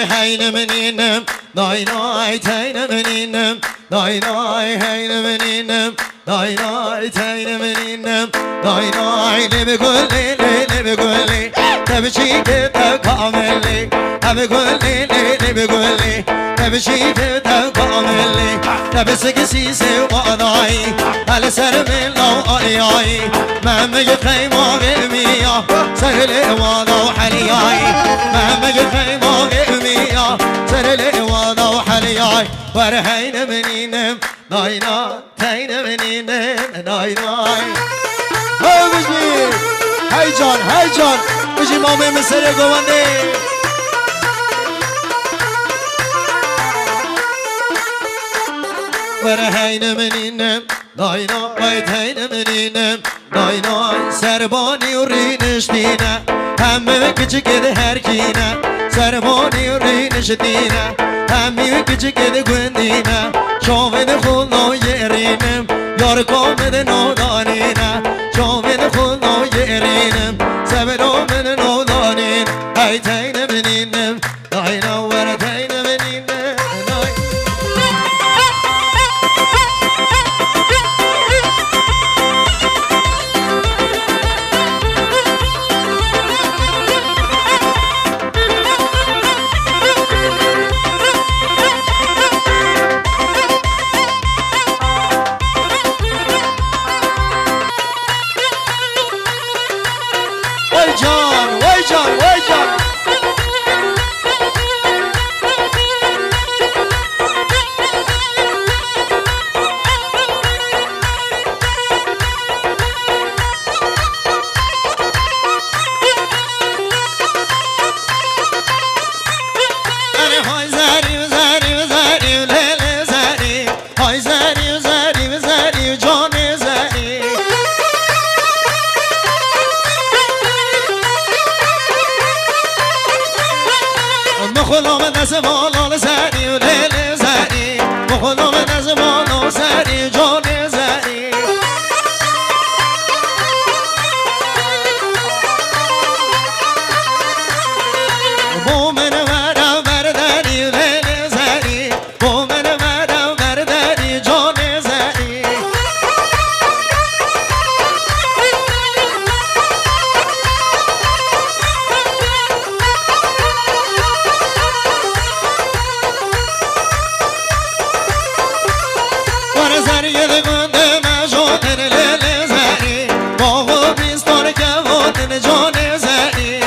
نای هین منینم نای نای تین منینم نای نای هین منینم نای نای تین منینم نای نای نبگولی نبگولی تبچی که کاملی نبگولی نبگولی تبچی که کاملی تبسک سیسه وادایی هل سر من لو آیایی من مگه خیمه میا سر وادا و حلیایی من مگه خیمه میا سر وادا و حلیایی ور هین منینم نای نای تین منینم نای نای بجی هی جان بجی مامه مسر گوانده ور هین منینم نای نای تین منینم نای نای سربانی و رینش دینه همه کچی کده هر کینه سربانی و رینش دینه همه کچی کده گوندینه شاوید خود نایرینم یار کامد نادانینه شاوید خود نایرینم سبرو من نادانین ای تین منینم نای نور تین منینم نای وای جان خلوم دست بالا زنی و لیل زنی خلوم دست بالا زنی جان زنی مومن ورم بردنی لیل زنی مومن ورم بردنی جان زنی زنی ده گنده مجانن لیل زنی باغو بیستان که وادن جان زنی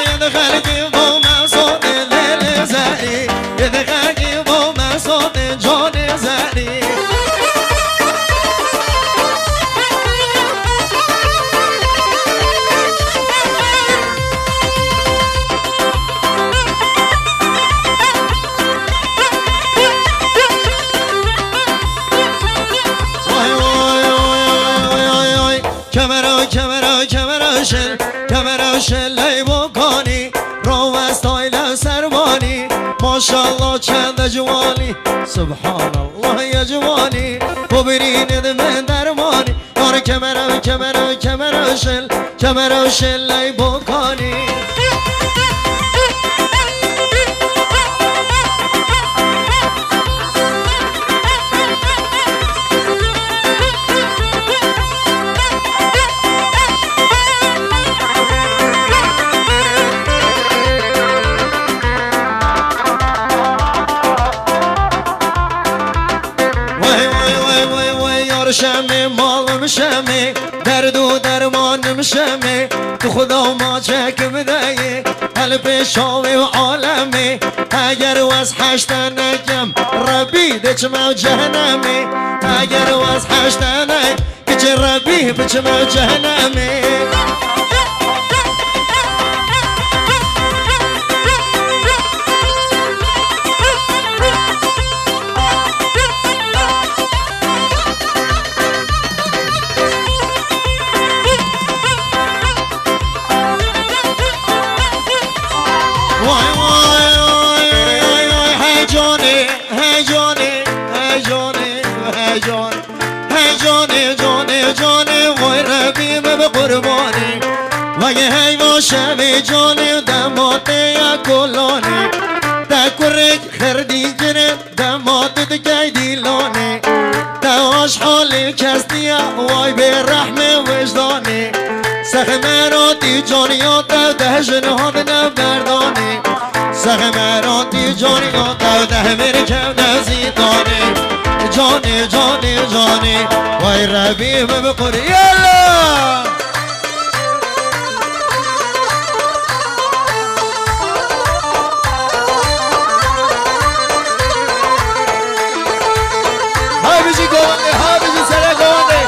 یه ده خلقی با مساد لیل زنی یه ده خلقی با مساد جان زنی کمرش لی بکنی رو استایل سربانی ماشالله چند جوانی سبحان الله یا جوانی ببینید من درمانی یار کمرش لی بکنی شمی مالم شمی درد و درمانم شمی تو خدا ما چکم دهی حل پیشاوی و عالمی اگر واز حشتنکم ربی دچم و جهنمی اگر واز حشتنک کچ ربی بچم و جهنمی جانه وای ربی جانه دماده یا گلانه دا کرک خردی جنه دماده دگی دیلانه دا آشحال کسنیا وای به رحم وجدانه سخمراتی جانیات ده جنها ده بردانه سخمراتی جانیات ده مرکب ده زیدانه جانه جانه جانه وای ربیم بقری یلا های بیشی گوانده های بیشی سره گوانده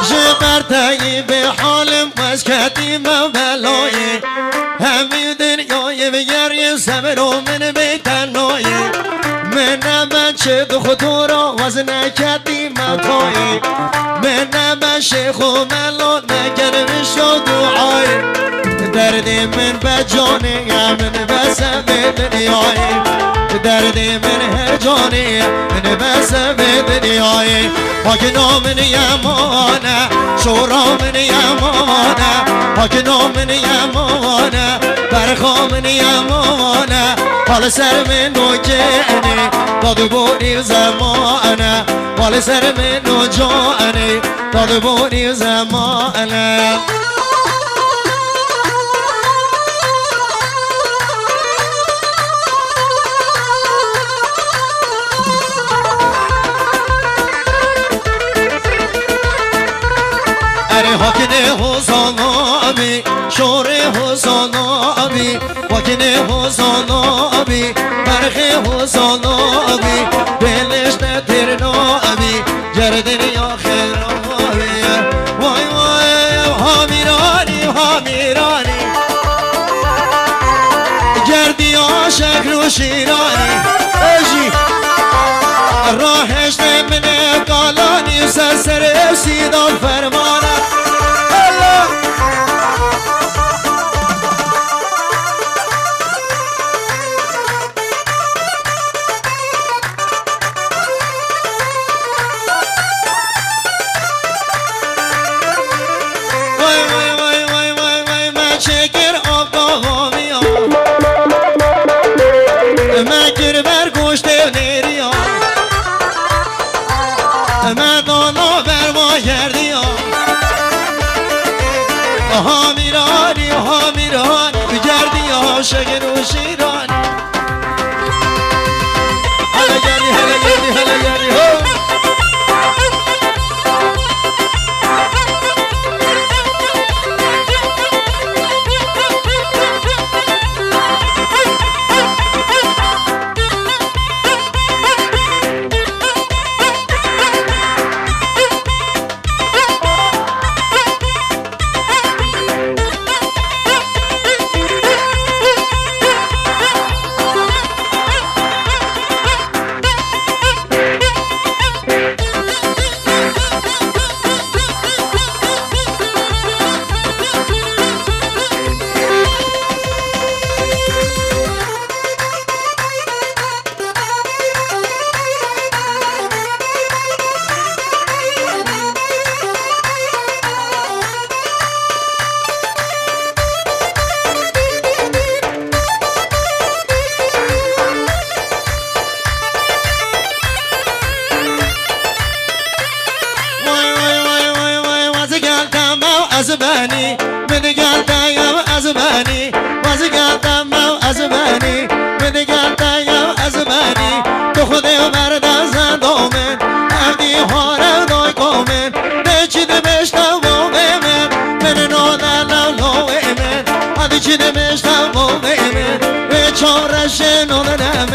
جبرتایی به حالم مسکتی مولایی همین دنیای بگری صبر و من بیتنایی من بچه دو خطورا وزن کتی مطایی من بچه خو ملو نکرم شو دعای درد من بجانی من بسم دنیایی درد من هر جانی من بسم دنیایی پاکنا من یمانه شورا من یمانه پاکنا من یمانه برخا من یمانه حال سر من نوجانه داد بودی زمانه حال سر من نوجانه داد بودی زمانه حاکن حسان آبی شور حسان آبی حاکن حسان آبی برخ حسان آبی دلش نتر نابی گردن یا خیر آبی وای وای هامیرانی هامیرانی گردی عاشق رو شیرانی اجی راهش نمینه قالانی سر سیدان فرمانه هامیرانی هامیرانی بگردی عاشق و شیرانی هلا گردی هلا گردی هلا گردی هو azbani من قلبم يا azbani باز قلبم ما azbani من قلبم يا azbani تو خود مرد زندومن عبدی هارم دای کومن نچید بشتم و من نادر لو من عادی چید بشتم و من به چارش نادرم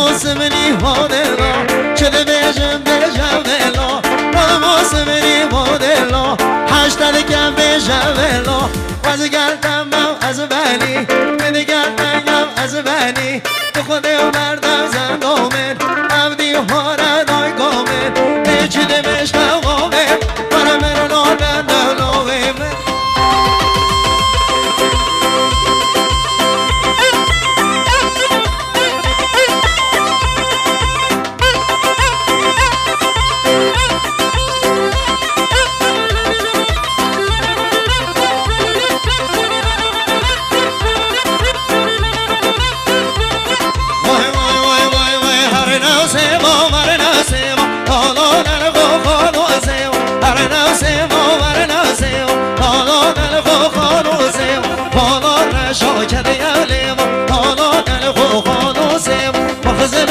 موسمنی هادلا چه بجم بجم بلا موسمنی مدلا هشتاد کم به جولا وز گردم از بلی من گردم از بلی تو خود مردم زندامن عبدی هاره دای گامن نچید مشت قامن برای من نادن دلوه من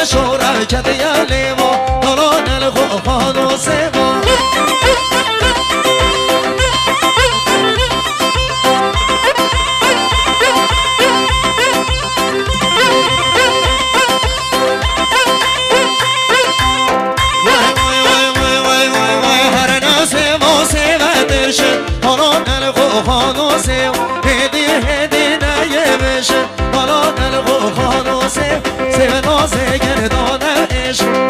شورکت یا لیما داران الخوان و سیما هر ناسه ما سیوترشن داران الخوان و سیما هدی نیه بشن داران الخوان و سیما سیو نازه گردان عشق